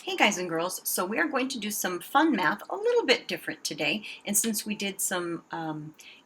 Hey guys and girls, so we are going to do some fun math, a little bit different today. And since we did some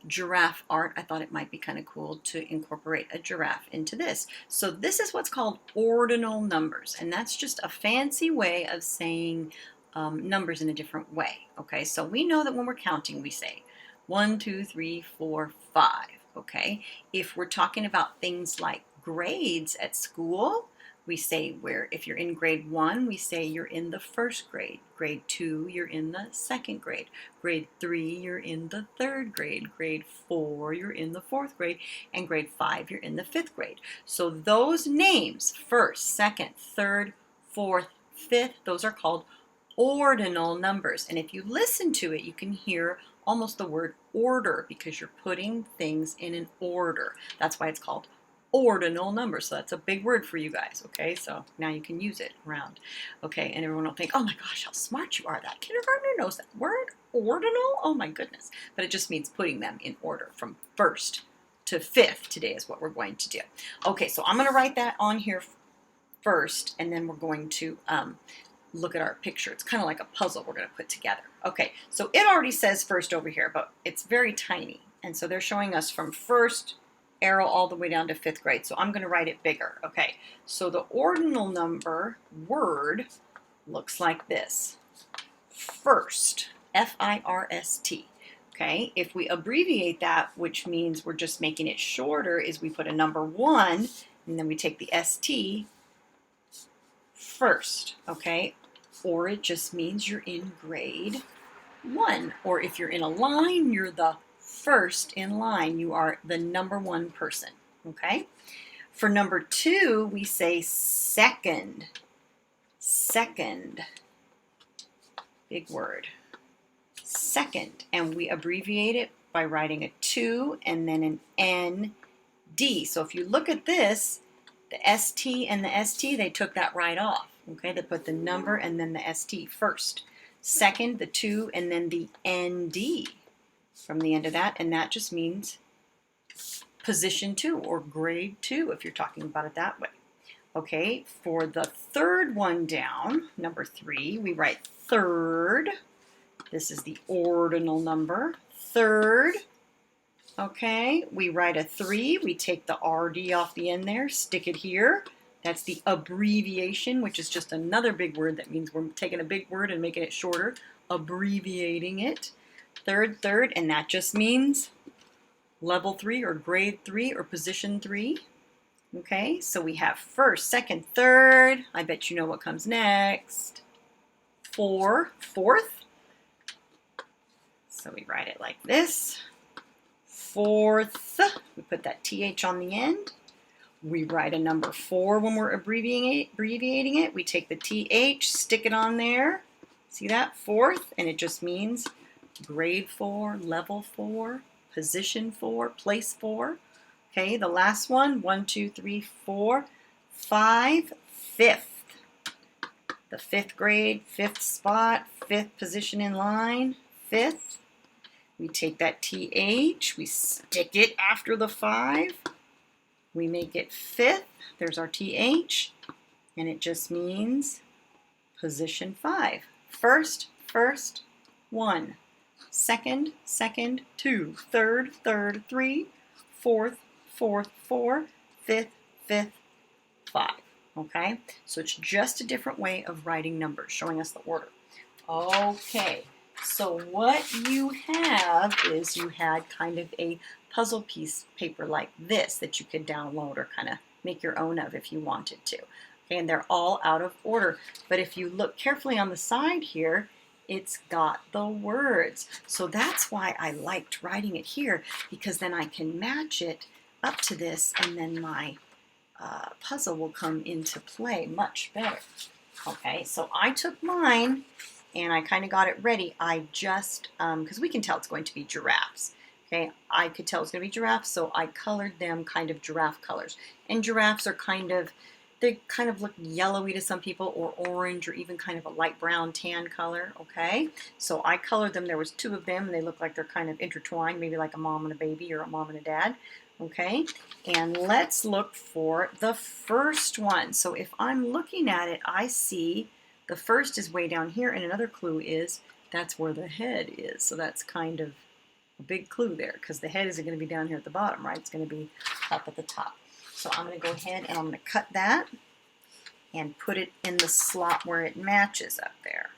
giraffe art, I thought it might be kind of cool to incorporate a giraffe into this. So this is what's called ordinal numbers, and that's just a fancy way of saying numbers in a different way. Okay, so we know that when we're counting, we say 1, 2, 3, 4, 5. Okay, if we're talking about things like grades at school, we say where if you're in grade 1, we say you're in the first grade. Grade 2, you're in the second grade. Grade 3, you're in the third grade. Grade 4, you're in the fourth grade. And grade 5, you're in the fifth grade. So those names, first, second, third, fourth, fifth, those are called ordinal numbers. And if you listen to it, you can hear almost the word order because you're putting things in an order. That's why it's called ordinal numbers. So that's a big word for you guys, okay? So now you can use it around, okay? And everyone will think, oh my gosh, how smart you are. That kindergartner knows that word, ordinal? Oh my goodness. But it just means putting them in order from first to fifth today is what we're going to do. Okay, so I'm going to write that on here first, and then we're going to look at our picture. It's kind of like a puzzle we're going to put together. Okay, so it already says first over here, but it's very tiny. And so they're showing us from first arrow all the way down to fifth grade. So I'm going to write it bigger. Okay, so the ordinal number word looks like this. First, F-I-R-S-T. Okay, if we abbreviate that, which means we're just making it shorter, is we put a number 1 and then we take the S-T first. Okay, or it just means you're in grade 1. Or if you're in a line, you're the first in line. You are the number 1 person, okay? For number 2, we say second. Second. Big word. Second. And we abbreviate it by writing a 2 and then an N-D. So if you look at this, the S-T and the S-T, they took that right off, okay? They put the number and then the S-T first. Second, the 2, and then the N-D from the end of that, and that just means position 2 or grade 2 if you're talking about it that way. Okay, for the third one down, number 3, we write third. This is the ordinal number, third. Okay, we write a 3, we take the RD off the end there, stick it here. That's the abbreviation, which is just another big word. That means we're taking a big word and making it shorter, abbreviating it. Third, and that just means level 3 or grade 3 or position 3. Okay, so we have first, second, third. I bet you know what comes next. Fourth. So we write it like this. Fourth. We put that TH on the end. We write a number 4 when we're abbreviating it. We take the TH, stick it on there. See that? Fourth, and it just means grade 4, level 4, position 4, place 4. Okay, the last one, 1, 2, 3, 4, 5, fifth. The fifth grade, fifth spot, fifth position in line, fifth. We take that TH, we stick it after the 5. We make it fifth. There's our TH, and it just means position 5. First, 1. Second, 2. Third, 3. Fourth, 4. Fifth, 5. Okay? So it's just a different way of writing numbers, showing us the order. Okay, so what you have is you had kind of a puzzle piece paper like this that you could download or kind of make your own of if you wanted to. Okay, and they're all out of order. But if you look carefully on the side here, it's got the words. So that's why I liked writing it here, because then I can match it up to this, and then my puzzle will come into play much better. Okay, so I took mine and I kind of got it ready. I just, because we can tell it's going to be giraffes. Okay, I could tell it's going to be giraffes, so I colored them kind of giraffe colors. And giraffes are they kind of look yellowy to some people, or orange, or even kind of a light brown tan color, okay? So I colored them. There was 2 of them, and they look like they're kind of intertwined, maybe like a mom and a baby or a mom and a dad, okay? And let's look for the first one. So if I'm looking at it, I see The first is way down here, and another clue is that's where the head is. So that's kind of a big clue there, because the head isn't going to be down here at the bottom, right? It's going to be up at the top. So I'm going to go ahead and I'm going to cut that and put it in the slot where it matches up there.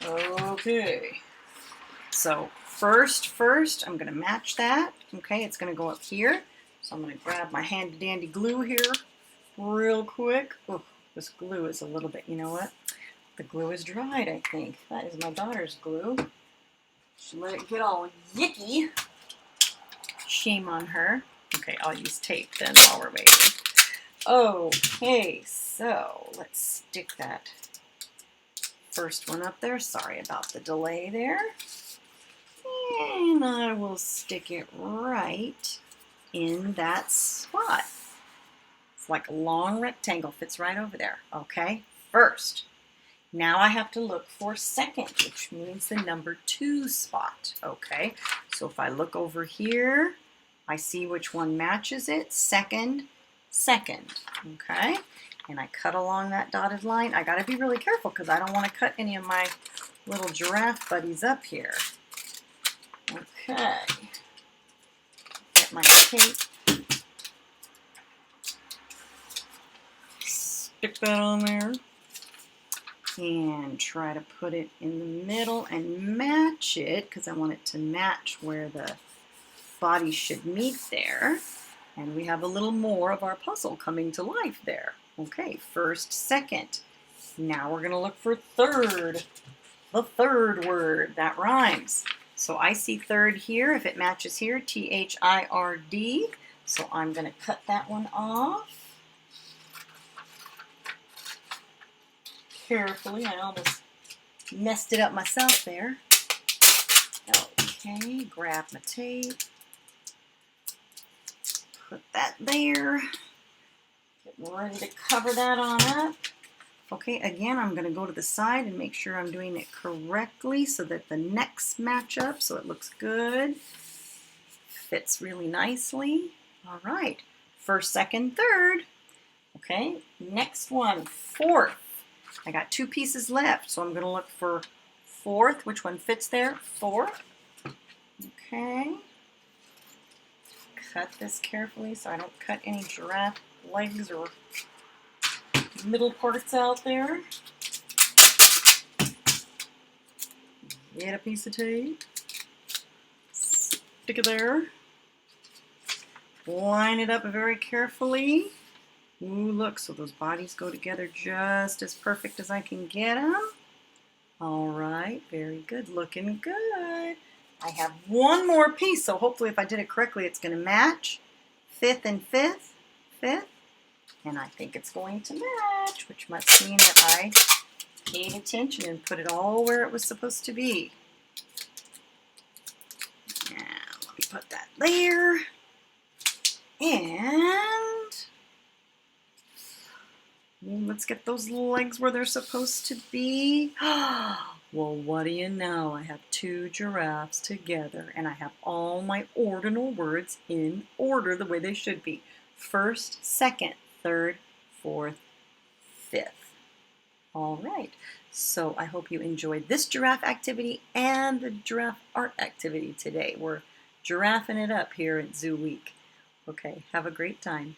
Okay. So first, I'm going to match that. Okay, it's going to go up here. So I'm going to grab my handy dandy glue here real quick. Oh, this glue is a little bit, you know what? The glue is dried, I think. That is my daughter's glue. She let it get all yicky. Shame on her. Okay, I'll use tape then while we're waiting. Okay, so let's stick that first one up there. Sorry about the delay there. And I will stick it right in that spot. It's like a long rectangle, fits right over there. Okay, first. Now I have to look for second, which means the number 2 spot. Okay, so if I look over here, I see which one matches it. Second, second. Okay, and I cut along that dotted line. I got to be really careful because I don't want to cut any of my little giraffe buddies up here. Okay, get my tape. Stick that on there. And try to put it in the middle and match it, because I want it to match where the body should meet there. And we have a little more of our puzzle coming to life there. Okay, first, second. Now we're going to look for third. The third word. That rhymes. So I see third here. If it matches here, T-H-I-R-D. So I'm going to cut that one off. Carefully. I almost messed it up myself there. Okay, grab my tape. Put that there. Get ready to cover that on up. Okay, again, I'm going to go to the side and make sure I'm doing it correctly so that the necks match up so it looks good. Fits really nicely. All right, first, second, third. Okay, next one, fourth. I got 2 pieces left, so I'm going to look for fourth. Which one fits there? Fourth. Okay. Cut this carefully so I don't cut any giraffe legs or middle parts out there. Get a piece of tape. Stick it there. Line it up very carefully. Ooh, look, so those bodies go together just as perfect as I can get them. All right, very good, looking good. I have one more piece, so hopefully if I did it correctly, it's going to match. Fifth and fifth, fifth, and I think it's going to match, which must mean that I paid attention and put it all where it was supposed to be. Now, let me put that there. And let's get those legs where they're supposed to be. Well, what do you know? I have 2 giraffes together, and I have all my ordinal words in order the way they should be. First, second, third, fourth, fifth. All right. So I hope you enjoyed this giraffe activity and the giraffe art activity today. We're giraffing it up here at Zoo Week. Okay, have a great time.